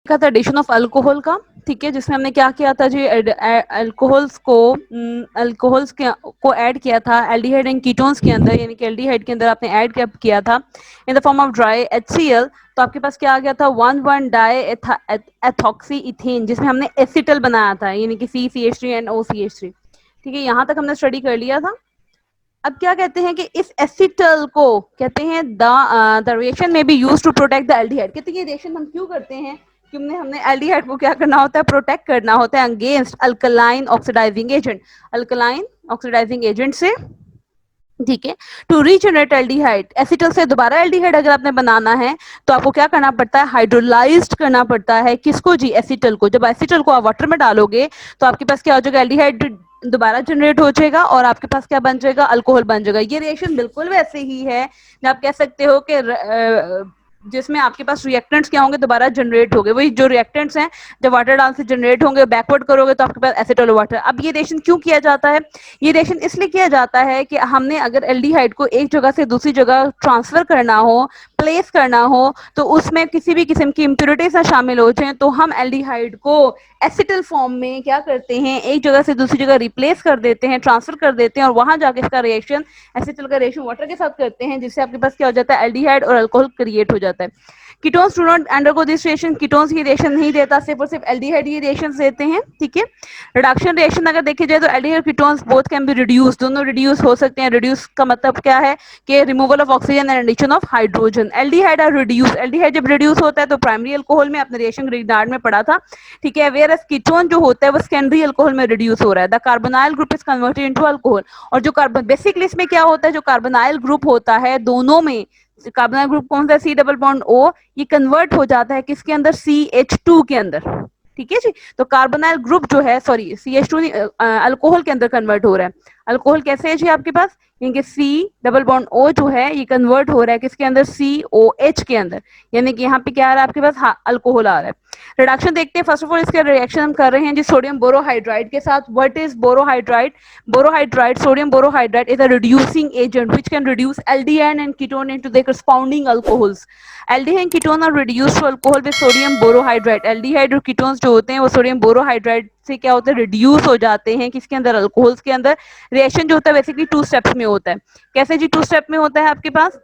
का था addition of alcohol का, ठीक है, जिसमें हमने क्या किया था जी, अल्कोहल्स को ऐड किया था एल्डिहाइड एंड कीटोन्स के अंदर, यानी कि एल्डिहाइड के अंदर आपने ऐड किया था in the form of dry HCl। तो आपके पास क्या आ गया था 1,1 डाई एथॉक्सी इथेन, जिसमें हमने एसिटल बनाया था, यानी कि CCH3 एंड OCH3। ठीक है, यहाँ तक हमने स्टडी कर लिया था। अब क्या कहते हैं कि इस एसिटल को कहते हैं द रिएक्शन में be use to protect the aldehyde. कहते हैं ये रिएक्शन हम क्यों करते हैं, क्योंकि हमने एल्डिहाइड को क्या करना होता है, प्रोटेक्ट करना होता है against alkaline oxidising agent, alkaline oxidising agent से। ठीक है, टू रीजनरेट एल्डिहाइड, एसिटल से दोबारा एल्डिहाइड अगर आपने बनाना है तो आपको क्या करना पड़ता है, हाइड्रोलाइज्ड करना पड़ता है। किसको जी, एसिटल को। जब एसिटल को आप वाटर में डालोगे तो आपके पास क्या हो जाएगा, एल्डिहाइड दोबारा जनरेट हो जाएगा और आपके पास क्या बन जाएगा, अल्कोहल बन जाएगा। ये रिएक्शन बिल्कुल वैसे ही है, आप कह सकते हो कि जिसमें आपके पास रिएक्टेंट्स क्या होंगे, दोबारा जनरेट होंगे, वही जो रिएक्टेंट्स हैं जब वाटर डाल से जनरेट होंगे, बैकवर्ड करोगे तो आपके पास एसिटल वाटर। अब ये रिएक्शन क्यों किया जाता है, ये रिएक्शन इसलिए किया जाता है कि हमने अगर एल्डिहाइड को एक जगह से दूसरी जगह ट्रांसफर करना हो, प्लेस करना हो, तो उसमें किसी भी किस्म की इम्प्योरिटीज ना शामिल हो जाए, तो हम एल्डिहाइड को एसिटल फॉर्म में क्या करते हैं, एक जगह से दूसरी जगह रिप्लेस कर देते हैं, ट्रांसफर कर देते हैं, और वहां जाके इसका रिएक्शन एसिटल का रिएक्शन वाटर के साथ करते हैं, जिससे आपके पास क्या हो जाता है, एल्डिहाइड और अल्कोहल क्रिएट हो जाता है। Ketones do not undergo this reaction, ketones की रिएक्शन नहीं देता, सिर्फ और सिर्फ एल्डिहाइड ये रिएक्शन देते हैं। ठीक है, रिडक्शन रिएक्शन अगर देखे जाए तो aldehyde ketones both can be reduce, दोनों रिड्यूस हो सकते हैं। रिड्यूस का मतलब क्या है कि removal of oxygen and addition of hydrogen. Aldehyde are reduce, aldehyde जब रिड्यूस होता है तो प्राइमरी अल्कोहल में, अपने रिएक्शन ग्रीनडार्ड में पढ़ा था। ठीक है, वेयर एज कीटोन जो होता है वो सेकेंडरी अल्कोहल में रिड्यूस हो रहा है, the carbonyl group is converted into alcohol. और जो कार्बन बेसिकली इसमें क्या होता है, जो कार्बोनाइल ग्रुप होता है दोनों में, कार्बोनाइल ग्रुप कौन सा है, C डबल बॉन्ड O, ये कन्वर्ट हो जाता है किसके अंदर, CH2 के अंदर। ठीक है जी, तो कार्बोनाइल ग्रुप जो है, सॉरी CH2 अल्कोहल के अंदर कन्वर्ट हो रहा है। अल्कोहल कैसे है जी आपके पास, यानी C डबल बॉन्ड O जो है ये कन्वर्ट हो रहा है किसके अंदर, COH के अंदर, यानी कि यहाँ पे क्या आ रहा है आपके पास, अल्कोहल आ रहा है। रिडक्शन देखते हैं, फर्स्ट ऑफ ऑल इसके रिएक्शन हम कर रहे हैं जी सोडियम बोरोहाइड्राइड के साथ। What is borohydride, borohydride, sodium borohydride is a reducing agent which can reduce aldehyde and ketone into their corresponding alcohols. Aldehyde and ketone are reduced to alcohol with sodium borohydride. Aldehyde और ketones जो होते हैं वो sodium borohydride से क्या होता है, reduce हो जाते हैं किसके अंदर, अल्कोहल्स के अंदर। रिएक्शन जो होता है बेसिकली 2 स्टेप्स में होता है। कैसे जी 2 स्टेप में होता है आपके पास,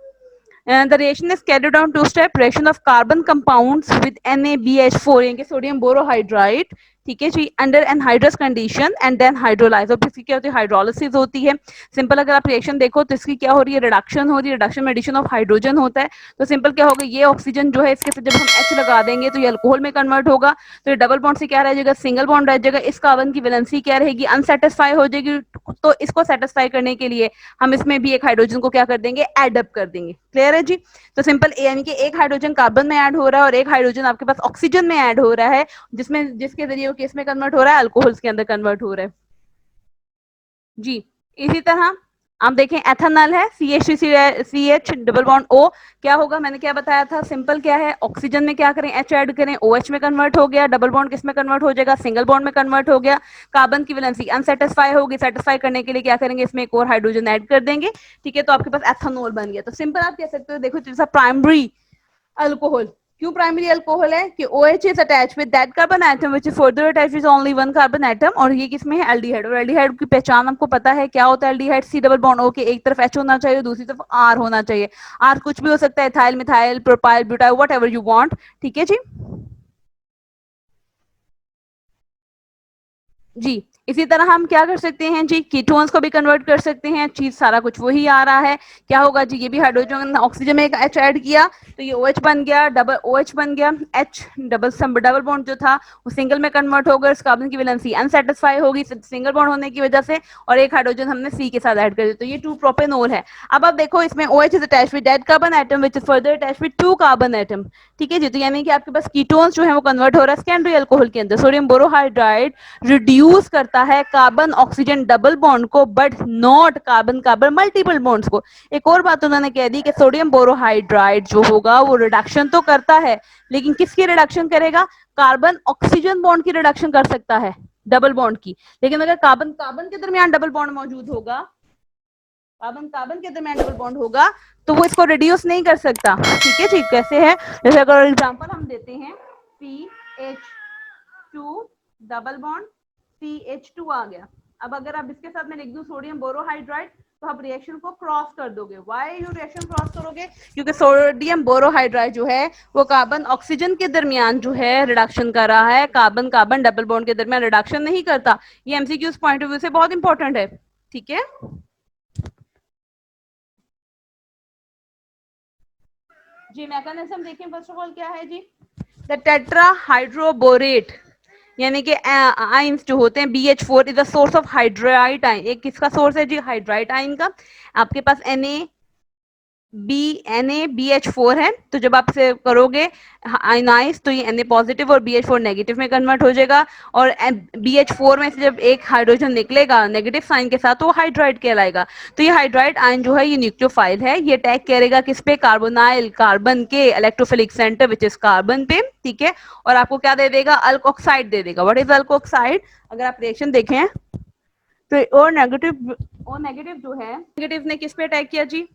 the reaction is carried on two-step reaction of carbon compounds with NaBH4 यानी सोडियम बोरोहाइड्राइड। ठीक है जी, under anhydrous condition and then hydrolyse. और इसकी क्या होती है, हाइड्रोलिसिस होती है। सिंपल अगर आप रिएक्शन देखो तो इसकी क्या हो रही है, रिडक्शन हो रही है। रिडक्शन में एडिशन ऑफ हाइड्रोजन होता है, तो सिंपल क्या होगा, ये ऑक्सीजन जो है इसके साथ जब हम H लगा देंगे तो ये अल्कोहल में कन्वर्ट होगा, तो ये डबल बॉन्ड से क्या रह जाएगा, सिंगल बॉन्ड रह जाएगा। इस कार्बन की वैलेंसी क्या रहेगी, अनसेटिस्फाई हो जाएगी। तो इसको सेटिस्फाई करने के लिए हम इसमें भी एक हाइड्रोजन को क्या कर देंगे, एड अप कर देंगे। क्लियर है जी, तो सिंपल यानी कि एक हाइड्रोजन कार्बन में ऐड हो रहा है और एक हाइड्रोजन आपके पास ऑक्सीजन में ऐड हो रहा है, जिसमें जिसके जरिए वो किस में कन्वर्ट हो रहा है, अल्कोहल्स के अंदर कन्वर्ट हो रहा है जी। इसी तरह आप देखें एथेनॉल है, CH डबल बॉन्ड O, क्या होगा, मैंने क्या बताया था, सिंपल क्या है, ऑक्सीजन में क्या करें, H ऐड करें, OH में कन्वर्ट हो गया, डबल बॉन्ड किस में कन्वर्ट हो जाएगा, सिंगल बॉन्ड में कन्वर्ट हो गया। कार्बन की वैलेंसी अनसेटिस्फाई होगी, सेटिस्फाई करने के लिए क्या करेंगे, इसमें एक और हाइड्रोजन ऐड कर देंगे। ठीक है, तो आपके पास एथेनॉल बन गया। तो सिंपल आप कह सकते हो, देखो प्राइमरी अल्कोहल, क्यों प्राइमरी अल्कोहल है कि OH is attach with that carbon atom which is further attach with only one carbon atom, और ये किसमें है, एल्डिहाइड। और एल्डिहाइड की पहचान आपको पता है क्या होता है, aldehyde C double bond O के एक तरफ H होना चाहिए, दूसरी तरफ R होना चाहिए। R कुछ भी हो सकता है, ethyl, methyl, propyl, butyl, whatever you want. ठीक है जी, जी। इसी तरह हम क्या कर सकते हैं जी, कीटोन्स को भी कन्वर्ट कर सकते हैं, चीज सारा कुछ वही आ रहा है। क्या होगा जी, ये भी हाइड्रोजन ऑक्सीजन में एक H ऐड किया तो ये OH बन गया, डबल OH बन गया। H डबल बॉन्ड जो था वो सिंगल में कन्वर्ट होगा, इस कार्बन की वैलेंसी अनसेटिस्फाई होगी सिंगल बॉन्ड होने की वजह से, और एक हाइड्रोजन हमने C के साथ ऐड कर दिया, तो ये 2 प्रोपेनॉल है। अब आप देखो इसमें OH is attached with that carbon atom which is further attached with 2 carbon atom. ठीक है जी, तो यानी कि आपके पास कीटोन्स जो है वो कन्वर्ट हो रहा है सेकेंडरी अल्कोहल के अंदर। सोडियम बोरोहाइड्राइड रिड्यूस करता है कार्बन ऑक्सीजन डबल बॉन्ड को, but not carbon carbon multiple bonds को। एक और बात उन्होंने कह दी कि सोडियम बोरोहाइड्राइड जो होगा वो रिडक्शन तो करता है, लेकिन किसकी रिडक्शन करेगा, कार्बन ऑक्सीजन बॉन्ड की रिडक्शन कर सकता है, डबल बॉन्ड की। लेकिन अगर कार्बन कार्बन के दरमियान डबल बॉन्ड मौजूद होगा कार्बन कार्बन के दरमियान डबल बॉन्ड होगा तो वो इसको रिड्यूस नहीं कर सकता। ठीक है जी, कैसे है, जैसे अगर एग्जांपल हम देते हैं CH2 डबल बॉन्ड CH2 आ गया। अब अगर आप इसके साथ में लिख दूं सोडियम बोरोहाइड्राइड तो आप रिएक्शन को क्रॉस कर दोगे। व्हाई यू रिएक्शन क्रॉस करोगे? क्योंकि सोडियम बोरोहाइड्राइड जो है वो कार्बन ऑक्सीजन के दरमियान जो है रिडक्शन कर रहा है, कार्बन कार्बन डबल बॉन्ड के दरमियान रिडक्शन नहीं करता। ये एमसीक्यूज पॉइंट ऑफ व्यू से बहुत इंपॉर्टेंट है। ठीक है जी, मैकेनिज्म देखें फर्स्ट ऑफ ऑल क्या है जी, द टेट्राहाइड्रोबोरेट यानी कि आइंस जो होते हैं BH4 is the source of hydride आइन। एक किसका सोर्स है जी? हाइड्राइड आइन का। आपके पास NaBH4 है, तो जब आप इसे करोगे आयनाइज तो ये Na पॉजिटिव और BH4 नेगेटिव में कन्वर्ट हो जाएगा। और BH4 में से जब एक हाइड्रोजन निकलेगा नेगेटिव साइन के साथ तो वो हाइड्राइड कहलाएगा। तो ये हाइड्राइड आयन जो है ये न्यूक्लियोफाइल है, ये अटैक करेगा किस पे? कार्बोनाइल, कार्बन के electrophilic centre which is carbon पे। ठीक है, और आपको क्या दे देगा? अल्कोक्साइड दे देगा। What is alkoxide? अगर आप रिएक्शन देखें तो ओ नेगेटिव जो है, नेगेटिव ने किस पे अटैक किया जी?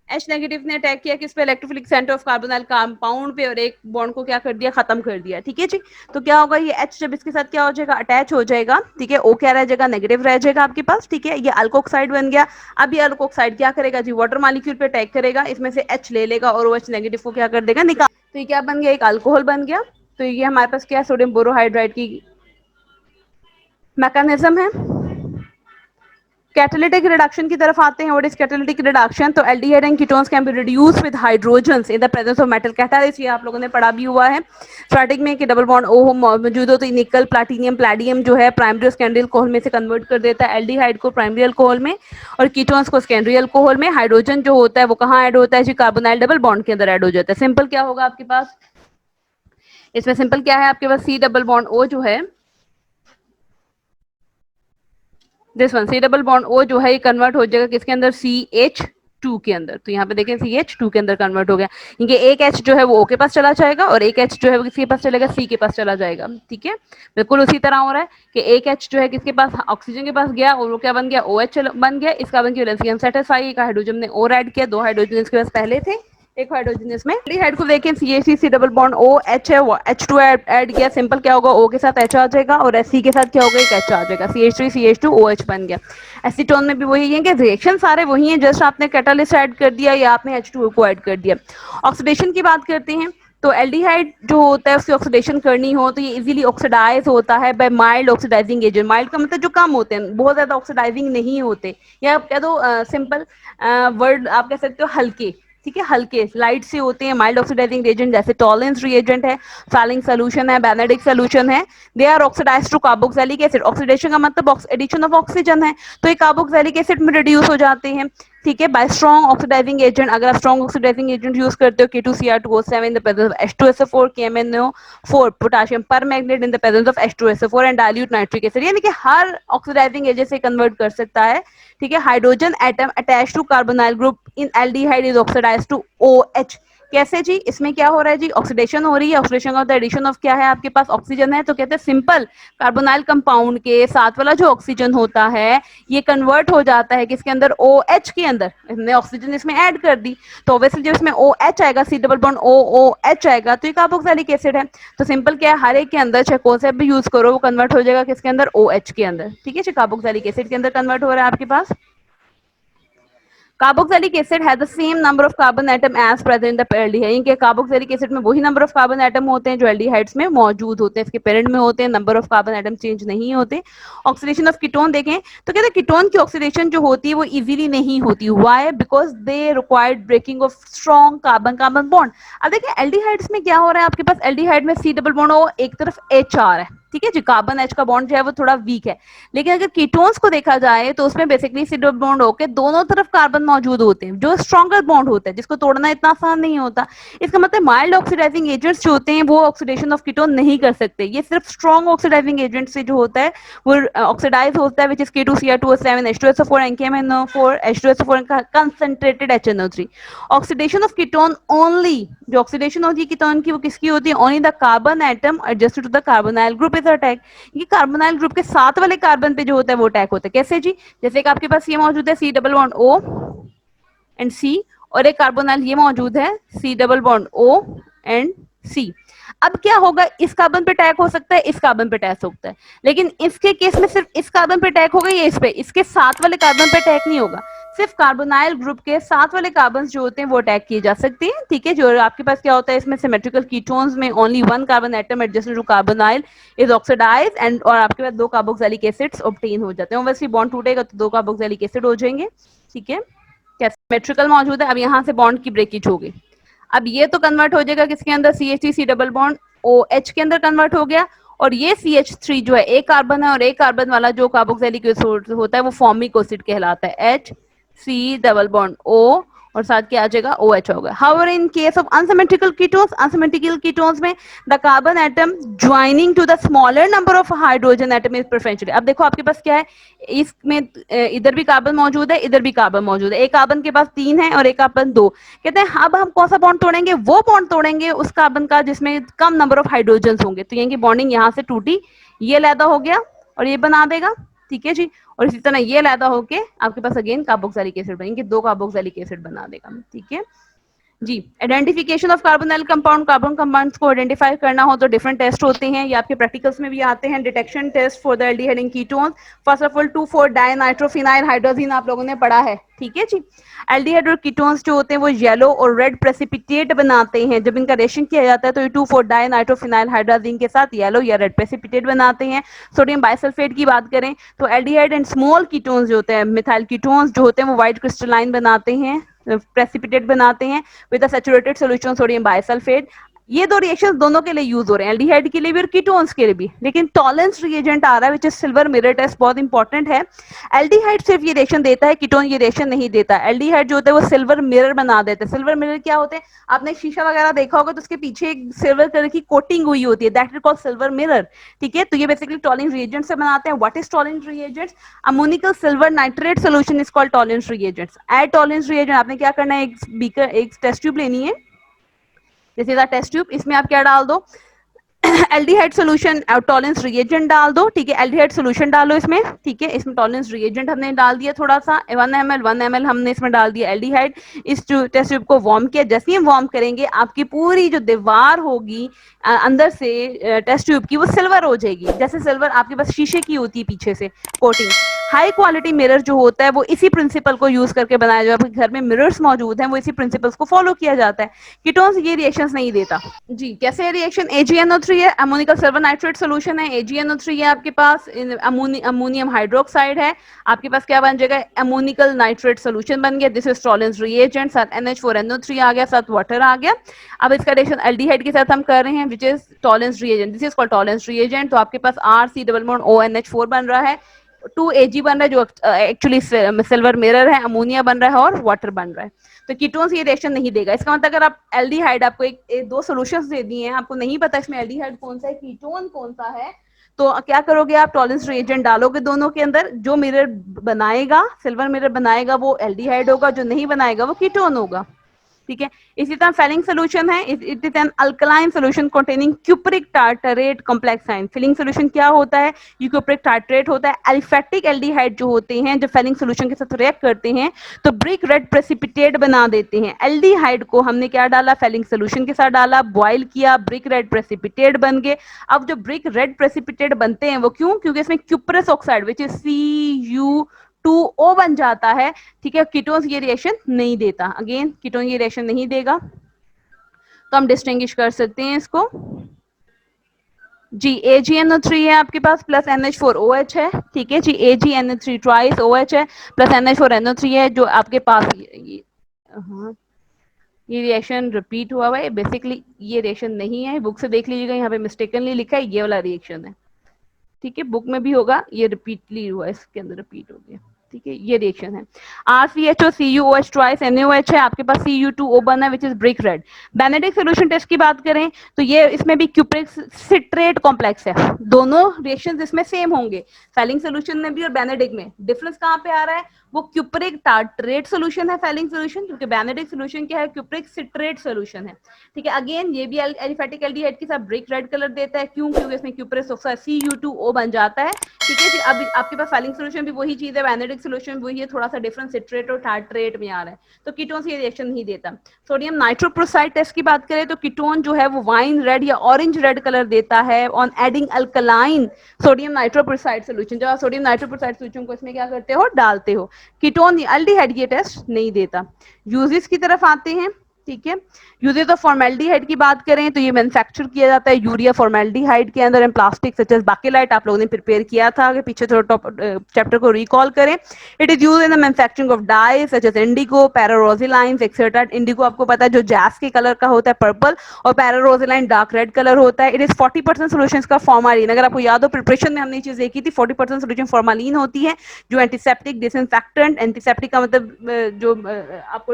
H नेगेटिव ने अटैक किया किस पे? Electrophilic centre of carbonyl compound पे, और एक बॉन्ड को क्या कर दिया? खत्म कर दिया। ठीक है जी, तो क्या होगा? ये H जब इसके साथ क्या हो जाएगा? अटैच हो जाएगा। ठीक है, O क्या रह जाएगा? नेगेटिव रह जाएगा आपके पास। ठीक है, ये अल्कोक्साइड बन गया। अब ये अल्कोक्साइड क्या करेगा जी? वाटर मॉलिक्यूल पे अटैक करेगा, इसमें से H ले लेगा और OH नेगेटिव को क्या कर देगा? निकाल। तो ये क्या बन गया? एक अल्कोहल बन गया। तो ये हमारे पास क्या? सोडियम बोरोहाइड्राइड की मैकेनिज्म है। कैटालिटिक रिडक्शन की तरफ आते हैं। What is catalytic reduction? तो aldehyde and ketones can be reduce with hydrogens in the presence of metal catalyst. ये आप लोगों ने पढ़ा भी हुआ है स्टार्टिंग में कि डबल बॉन्ड O मौजूद हो तो निकल प्लैटिनियम प्लैडियम जो है प्राइमरी और सेकेंडरी अल्कोहल में से कन्वर्ट कर देता है एल्डिहाइड को प्राइमरी अल्कोहल में, और कीटोन्स को सेकेंडरी अल्कोहल में। हाइड्रोजन जो होता है वो कहाँ ऐड होता है जी? कार्बोनाइल डबल बॉन्ड के अंदर ऐड हो जाता है। सिंपल क्या होगा आपके पास इसमें? सिंपल क्या है आपके पास? C डबल बॉन्ड O जो है, this one C double bond O जो है ये कन्वर्ट हो जाएगा किसके अंदर? CH2 के अंदर। तो यहाँ पे देखें CH2 के अंदर कन्वर्ट हो गया, क्योंकि एक H जो है वो O के पास चला जाएगा और एक H जो है वो किसके पास चलेगा? C के पास चला जाएगा। ठीक है, बिल्कुल उसी तरह हो रहा है कि एक H जो है किसके पास? ऑक्सीजन के पास गया और वो क्या बन गया? OH बन गया। इस कार्बन की वैलेंसी अनसैटिस्फाई, एक हाइड्रोजन ने और ऐड किया, दो हाइड्रोजन इसके पास पहले थे, एक हाइड्रोजन इसमें। एल्डिहाइड को देखें CH C double bond O H है, H2 ऐड किया। सिंपल क्या होगा? O के साथ H आ जाएगा और C के साथ क्या होगा? एक H आ जाएगा। CH3 CH2 OH बन गया। एसीटोन में भी वही है कि रिएक्शन सारे वही हैं, जस्ट आपने कैटालिस्ट ऐड कर दिया या आपने H2O को ऐड कर दिया। ऑक्सीडेशन की बात करते हैं तो एल्डिहाइड जो होता है उसकी ऑक्सीडेशन करनी हो तो ये इजीली ऑक्सीडाइज होता है by mild oxidising agent. Mild का मतलब जो कम होते हैं, बहुत ज्यादा ऑक्सीडाइजिंग नहीं होते, या आप कह दो सिंपल वर्ड आप कह सकते हो हल्के। ठीक है, हल्के लाइट से होते हैं माइल्ड ऑक्सीडाइजिंग एजेंट, जैसे टॉलेंस रिएजेंट है, सालिन सोल्यूशन है, बेनेडिक्ट सोल्यूशन है। They are oxidise to carboxylic acid. Oxidation का मतलब एडिशन ऑफ ऑक्सीजन है, तो ये कार्बोक्सिलिक एसिड में रिड्यूस हो जाते हैं। ठीक है, बाय स्ट्रॉन्ग ऑक्सीडाइजिंग एजेंट। अगर आप स्ट्रॉन्ग ऑक्सीडाइजिंग एजेंट यूज करते हो K2Cr2O7 in the presence of H2SO4, KMnO4 potassium permanganate in the presence of H2SO4 and dilute nitric acid, यानी कि हर ऑक्सीडाइजिंग एजेंट से कन्वर्ट कर सकता है। ठीक है, hydrogen atom attach to carbonyl group in aldehyde is oxidise to OH। कैसे जी? इसमें क्या हो रहा है जी? ऑक्सीडेशन हो रही है। ऑक्सीडेशन का एडिशन ऑफ क्या है आपके पास? ऑक्सीजन है। तो कहते हैं सिंपल कार्बोनाइल कंपाउंड के साथ वाला जो ऑक्सीजन होता है ये कन्वर्ट हो जाता है किसके अंदर? OH के अंदर। हमने ऑक्सीजन इसमें ऐड कर दी तो ऑब्वियसली जब इसमें OH आएगा, C डबल बॉन्ड OOH आएगा तो ये कार्बोक्सिलिक एसिड है। तो सिंपल क्या है, हर एक के अंदर चाहे कौन सा भी यूज करो वो कन्वर्ट हो जाएगा किसके अंदर? OH के अंदर। ठीक है, कार्बोक्सिलिक एसिड के अंदर कन्वर्ट हो रहा है आपके पास। Carboxylic acid has the same number of carbon atom as present the aldehyde. इनके कार्बोक्सिलिक एसिड में वही नंबर ऑफ कार्बन एटम होते हैं जो एल्डिहाइड्स में मौजूद होते हैं, इसके पेरेंट में होते हैं। Number of carbon atom change नहीं होते। ऑक्सीडेशन ऑफ कीटोन देखें तो कहते हैं कीटोन की ऑक्सीडेशन जो होती है वो इजीली नहीं होती। Why? Because they required breaking of strong carbon carbon bond. अब देखिए एल्डिहाइड्स में क्या हो रहा है आपके पास? एल्डिहाइड में C डबल बॉन्ड O, एक तरफ H आ रहा है। ठीक है जी, कार्बन H का बॉन्ड जो है वो थोड़ा वीक है। लेकिन अगर कीटोन्स को देखा जाए तो उसमें बेसिकली C डबल बॉन्ड होकर दोनों तरफ कार्बन मौजूद होते हैं, जो स्ट्रॉन्गर बॉन्ड होता है जिसको तोड़ना इतना आसान नहीं होता। इसका मतलब माइल्ड ऑक्सीडाइजिंग एजेंट्स जो होते हैं वो ऑक्सीडेशन ऑफ कीटोन नहीं कर सकते। ये सिर्फ स्ट्रॉन्ग ऑक्सीडाइजिंग एजेंट से जो होता है वो ऑक्सीडाइज होता है, which is K2Cr2O7 H2SO4 and KMnO4 H2SO4 concentrated HNO3। Oxidation of ketone only जो ऑक्सीडेशन होती है कीटोन की वो किसकी होती है, only the carbon atom adjusted to the carbonyl group is attack. ये कार्बोनाइल ग्रुप के साथ वाले कार्बन पे जो होता है वो अटैक होता है। कैसे जी, जैसे कि आपके पास ये मौजूद है C double bond O and C, और एक कार्बोनाइल ये मौजूद है C double bond O and C. अब क्या होगा, इस कार्बन पे अटैक हो सकता है, इस कार्बन पे अटैक हो सकता है, लेकिन इसके केस में सिर्फ इस कार्बन पे अटैक होगा या इस पे, इसके साथ वाले कार्बन पे अटैक नहीं होगा। सिर्फ कार्बोनाइल ग्रुप के साथ वाले कार्बन जो होते हैं वो अटैक किए जा सकते हैं। ठीक है, जो आपके पास क्या होता है इसमें सिमेट्रिकल कीटोन्स में only one carbon atom adjusted to carbonyl is oxidise and, और आपके पास दो कार्बोक्सिलिक एसिड्स ऑब्टेन हो जाते हैं। वैसे बॉन्ड टूटेगा तो दो कार्बोक्सिलिक एसिड हो जाएंगे। ठीक है, क्या सिमेट्रिकल मौजूद है। अब यहाँ से बॉन्ड की ब्रेकेज हो गई। अब ये तो कन्वर्ट हो जाएगा किसके अंदर, C H C double bond O H के अंदर कन्वर्ट हो गया, और ये CH3 जो है एक कार्बन है, और एक कार्बन वाला जो कार्बोक्सिलिक एसिड होता है वो फॉर्मिक एसिड कहलाता है, HC डबल बॉन्ड O, और साथ क्या आ जाएगा OH होगा। However in case of unsymmetrical ketones, unsymmetrical ketones में the carbon atom joining to the smaller number of hydrogen atom is preferentially. अब देखो आपके पास क्या है, इसमें इधर भी कार्बन मौजूद है, इधर भी कार्बन मौजूद है, एक कार्बन के पास 3 है और एक कार्बन 2। कहते हैं अब हम कौन सा बॉन्ड तोड़ेंगे, वो बॉन्ड तोड़ेंगे उस कार्बन का जिसमें कम नंबर ऑफ हाइड्रोजन होंगे। तो यानी कि बॉन्डिंग यहाँ से टूटी, ये अलहदा हो गया और ये बना देगा। ठीक है जी, और इसी तरह ये अलहदा होके आपके पास अगेन कार्बोक्सिलिक एसिड बनेंगे, दो कार्बोक्सिलिक एसिड बना देगा। ठीक है जी, identification of carbonyl compound, carbon compounds को आइडेंटिफाई करना हो तो डिफरेंट टेस्ट होते हैं, ये आपके प्रैक्टिकल्स में भी आते हैं। Detection test for the aldehyde in ketones, first of all 2,4 dinitrophenyl hydrazine आप लोगों ने पढ़ा है। ठीक है जी, एल्डिहाइड और कीटोन्स जो होते हैं वो येलो और रेड प्रेसिपिटेट बनाते हैं। जब इनका रिएक्शन किया जाता है तो ये 2,4 डाइनाइट्रोफिनाइल हाइड्रोजीन के साथ येलो या रेड प्रेसिपिटेट बनाते हैं। सोडियम बाइसल्फेट की बात करें तो एल्डिहाइड एंड स्मॉल कीटोन्स जो होते हैं, मिथाइल कीटोन्स जो होते हैं वो व्हाइट क्रिस्टलाइन बनाते हैं, प्रेसिपिटेट बनाते हैं with a saturated solution sodium bisulphate. ये दो रिएक्शंस दोनों के लिए यूज हो रहे हैं, एल्डिहाइड के लिए भी और कीटोन्स के लिए भी। लेकिन टॉलेंस रिएजेंट आ रहा है which is silver mirror test, बहुत इंपॉर्टेंट है। एल्डिहाइड सिर्फ ये रिएक्शन देता है, कीटोन ये रिएक्शन नहीं देता। एल्डिहाइड जो होता है वो सिल्वर मिरर बना देते हैं। सिल्वर मिरर क्या होते हैं, आपने शीशा वगैरह देखा होगा तो उसके पीछे एक सिल्वर कलर की कोटिंग हुई होती है, that is called silver mirror. ठीक है, तो ये बेसिकली टॉलेंस रिएजेंट से बनाते हैं। What is Tollens reagents, ammoniacal silver nitrate solution is called Tollens reagents. Add Tollens reagent आपने क्या करना है, एक बीकर, एक टेस्ट ट्यूब लेनी है, this is a test tube, इसमें आप क्या डाल दो एल्डिहाइड सॉल्यूशन और टॉलेंस रिएजेंट डाल दो। ठीक है, एल्डिहाइड सॉल्यूशन डालो इसमें। ठीक है, इसमें टॉलेंस रिएजेंट हमने डाल दिया थोड़ा सा 1 ml हमने इसमें डाल दिया एल्डिहाइड। इस टेस्ट ट्यूब को वार्म किया, जैसे ही वार्म करेंगे आपकी पूरी जो दीवार होगी अंदर से टेस्ट ट्यूब की वो सिल्वर हो जाएगी, जैसे सिल्वर आपके पास शीशे की होती है पीछे से कोटिंग। हाई क्वालिटी मिरर जो होता है वो इसी प्रिंसिपल को यूज करके बनाया जाता है। आपके घर में मिरर्स मौजूद हैं वो इसी प्रिंसिपल्स को फॉलो किया जाता है। कीटोन्स ये रिएक्शंस नहीं देता जी। कैसे रिएक्शन, AgNO3 है, अमोनिकल सिल्वर नाइट्रेट सॉल्यूशन है, AgNO3 है आपके पास, अमोनियम हाइड्रोक्साइड है, आपके पास क्या बन जाएगा, अमोनिकल नाइट्रेट सॉल्यूशन बन गया। दिस इज टॉलेंस रिएजेंट, साथ NH4NO3 आ गया, साथ वाटर आ गया। अब इसका रिएक्शन एल्डिहाइड के साथ हम कर रहे हैं which is Tollens reagent, this is called Tollens reagent. तो आपके पास RC डबल बॉन्ड ONH4 बन रहा है, 2Ag बन रहा है जो एक्चुअली सिल्वर मिरर है, अमोनिया बन रहा है और वाटर बन रहा है। तो कीटोन्स ये रिएक्शन नहीं देगा। इसका मतलब अगर आप एल्डिहाइड आपको दो सॉल्यूशंस दे दिए हैं, आपको नहीं पता इसमें एल्डिहाइड कौन सा है कीटोन कौन सा है, तो क्या करोगे आप, टॉलेंस रिएजेंट डालोगे दोनों के अंदर। जो मिरर बनाएगा, सिल्वर मिरर बनाएगा वो एल्डिहाइड होगा, जो नहीं बनाएगा वो कीटोन होगा। ठीक है, इसी तरह फेलिंग सोल्यूशन है, it is an alkaline solution containing cupric tartrate complex ion. Fehling solution क्या होता है, ये क्यूप्रिक टार्टरेट होता है। एलिफेटिक एल्डिहाइड जो होते हैं जो फेलिंग सोल्यूशन के साथ रिएक्ट करते हैं तो ब्रिक रेड प्रेसिपिटेट बना देते हैं। एल्डिहाइड को हमने क्या डाला, फेलिंग सोल्यूशन के साथ डाला, बॉयल किया, ब्रिक रेड प्रेसिपिटेट बन गए। अब जो ब्रिक रेड प्रेसिपिटेट बनते हैं वो क्यों, क्योंकि इसमें cuprous oxide which is CU2O बन जाता है। ठीक है, कीटोन्स ये रिएक्शन नहीं देता, अगेन कीटोन ये रिएक्शन नहीं देगा, तो हम डिस्टिंग्विश कर सकते हैं इसको जी। AgNO3 है आपके पास प्लस NH4OH है। ठीक है जी, AgNO3 ट्वाइस OH है प्लस NH4NO3 है जो आपके पास हाँ, ये रिएक्शन रिपीट हुआ है, बेसिकली ये रिएक्शन नहीं है, बुक से देख लीजिएगा, यहाँ पे मिस्टेकनली लिखा है ये वाला रिएक्शन है। ठीक है, बुक में भी होगा, ये रिपीटली हुआ, इसके अंदर रिपीट हो गया। ठीक है, ये रिएक्शन है। RCHO CuOH ट्वाइस NaOH है, आपके पास Cu2O बना which is brick red. Benedict solution test की बात करें तो ये इसमें भी क्यूप्रिक सिट्रेट कॉम्प्लेक्स है, दोनों रिएक्शंस इसमें सेम होंगे, फेलिंग सोल्यूशन में भी और बेनेडिक्ट में। डिफरेंस कहाँ पे आ रहा है, वो क्यूप्रिक टार्ट्रेट सोल्यूशन है फैलिंग सोल्यूशन, क्योंकि बेनेडिक्ट सोल्यूशन क्या है, क्यूप्रिक सिट्रेट सोल्यूशन है। ठीक है, अगेन ये भी एलिफेटिक एल्डिहाइड के साथ ब्रिक रेड कलर देता है, क्यों, क्योंकि इसमें क्यूप्रिक ऑक्साइड Cu2O बन जाता है। ठीक है, अब आपके पास फैलिंग सोल्यूशन भी वही चीज है, बेनेडिक्ट सोल्यूशन वही है, थोड़ा सा डिफरेंस सिट्रेट और टार्ट्रेट में आ रहा है, तो कीटोन से ये रिएक्शन नहीं देता। सोडियम नाइट्रोप्रोसाइड टेस्ट की बात करें तो कीटोन जो है वो वाइन रेड या ऑरेंज रेड कलर देता है on adding alkaline sodium nitroprusside solution. जब आप सोडियम नाइट्रोप्रोसाइड सोल्यूशन को इसमें क्या करते हो, डालते हो। कीटोन एल्डिहाइड ये टेस्ट नहीं देता। यूजेस की तरफ आते हैं। ठीक है, यूजेस ऑफ फॉर्मेल्डिहाइड की बात करें तो ये मैन्युफैक्चर किया जाता है यूरिया फॉर्मेल्डिहाइड के अंदर, एंड प्लास्टिक सच एज बाकेलाइट आप लोगों ने प्रिपेयर किया था, अगर पीछे थोड़ा चैप्टर को रिकॉल करें। It is use in the manufacturing of dye such as indigo, pararosanilines etcetera. Indigo आपको पता है जो जैस के कलर का होता है पर्पल, और पैरारोजिलाइन डार्क रेड कलर होता है। इट इज 40% सोल्यूशन का फॉर्मालिन, अगर आपको याद हो प्रिपरेशन में हमने ये चीज देखी थी, 40% सोल्यूशन फॉर्मालिन होती है, जो एंटीसेप्टिक डिसइंफेक्टेंट, एंटीसेप्टिक का मतलब जो आपको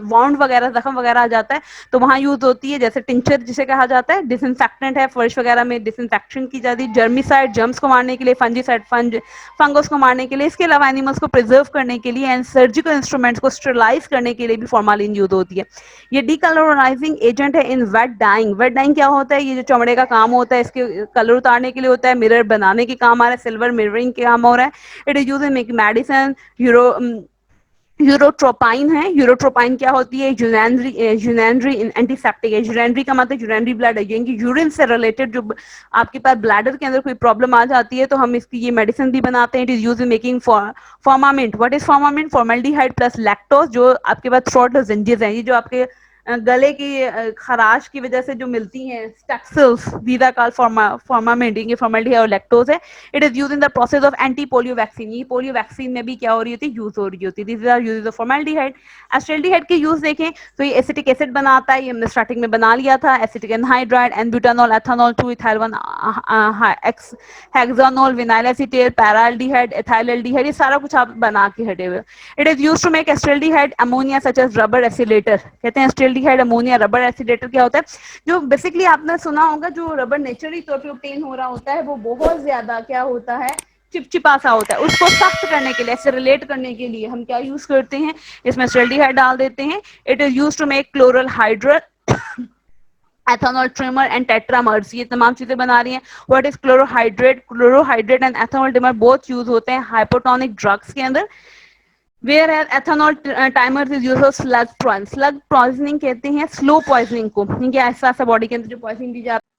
वाउंड वगैरह जख्म वगैरह आ जाता है तो वहां यूज होती है, जैसे टिंचर जिसे कहा जाता है, डिसइंफेक्टेंट है, फर्श वगैरह में डिसइंफेक्शन की जाती है, जर्मिसाइड जर्म्स को मारने के लिए, फंजीसाइड फंगस को मारने के लिए, इसके अलावा एनिमल्स को प्रिजर्व करने के लिए एंड सर्जिकल इंस्ट्रूमेंट्स को स्टरलाइज करने के लिए भी फॉर्मालिन यूज होती है। ये डीकलराइजिंग एजेंट है इन वेट डाइंग। वेट डाइंग क्या होता है, ये जो चमड़े का काम होता है इसके कलर उतारने के लिए होता है, मिरर बनाने के काम आ रहा है, सिल्वर मिररिंग के काम हो रहा है। It is use in making medicine. Urotropine है, यूरोट्रोपाइन क्या होती है, यूनैनरी एंटीसेप्टिक है। यूनैनरी का मतलब यूनैनरी ब्लड है, यानी कि यूरिन से रिलेटेड जो आपके पास ब्लैडर के अंदर कोई प्रॉब्लम आ जाती है तो हम इसकी ये मेडिसिन भी बनाते हैं। It is use in making Formamint. What is Formamint, formaldehyde plus lactose, जो आपके पास थ्रोट लॉजेंजेस हैं, ये जो आपके गले की खराश की वजह से जो मिलती हैं स्टेक्सल्स, दीदा काल फॉर्मामेंट, ये फॉर्मल्डिहाइड और लैक्टोज है। It is use in the process of anti polio vaccine, ये पोलियो वैक्सीन में भी क्या हो रही होती है, यूज हो रही होती है। This are use of formaldehyde. Acetaldehyde के यूज देखें तो ये एसिटिक एसिड बनाता है, ये हमने स्टार्टिंग में बना लिया था, एसिटिक एनहाइड्राइड, एनब्यूटानॉल, एथानॉल, 2-इथाइल-1 x hexanol, vinyl acetate, paraldehyde, ethylaldehyde, ये सारा कुछ आप बना के हटे हुए। It is use to make acetaldehyde ammonia such as rubber accelerator. कहते हैं एसिटाल्डिहाइड अमोनिया रबर एसिलेटर क्या होता है, जो बेसिकली आपने सुना होगा जो रबर नेचुरली तौर पे ऑब्टेन हो रहा होता है वो बहुत ज्यादा क्या होता है, चिपचिपा सा होता है, उसको सख्त करने के लिए, ऐसे रिलेट करने के लिए हम क्या यूज करते हैं, इसमें एसिटाल्डिहाइड डाल देते हैं। It is use to make chloral hydrate, ethanal trimer and tetramers, ये तमाम चीजें बना रही हैं। What is chlorohydrate and ethanal trimer both use होते हैं हाइपोटोनिक ड्रग्स के अंदर। Whereas ethanal trimer is use slug poisoning, कहते हैं स्लो पॉइजनिंग को, ऐसा ऐसा बॉडी के अंदर जो पॉइजनिंग दी जाती है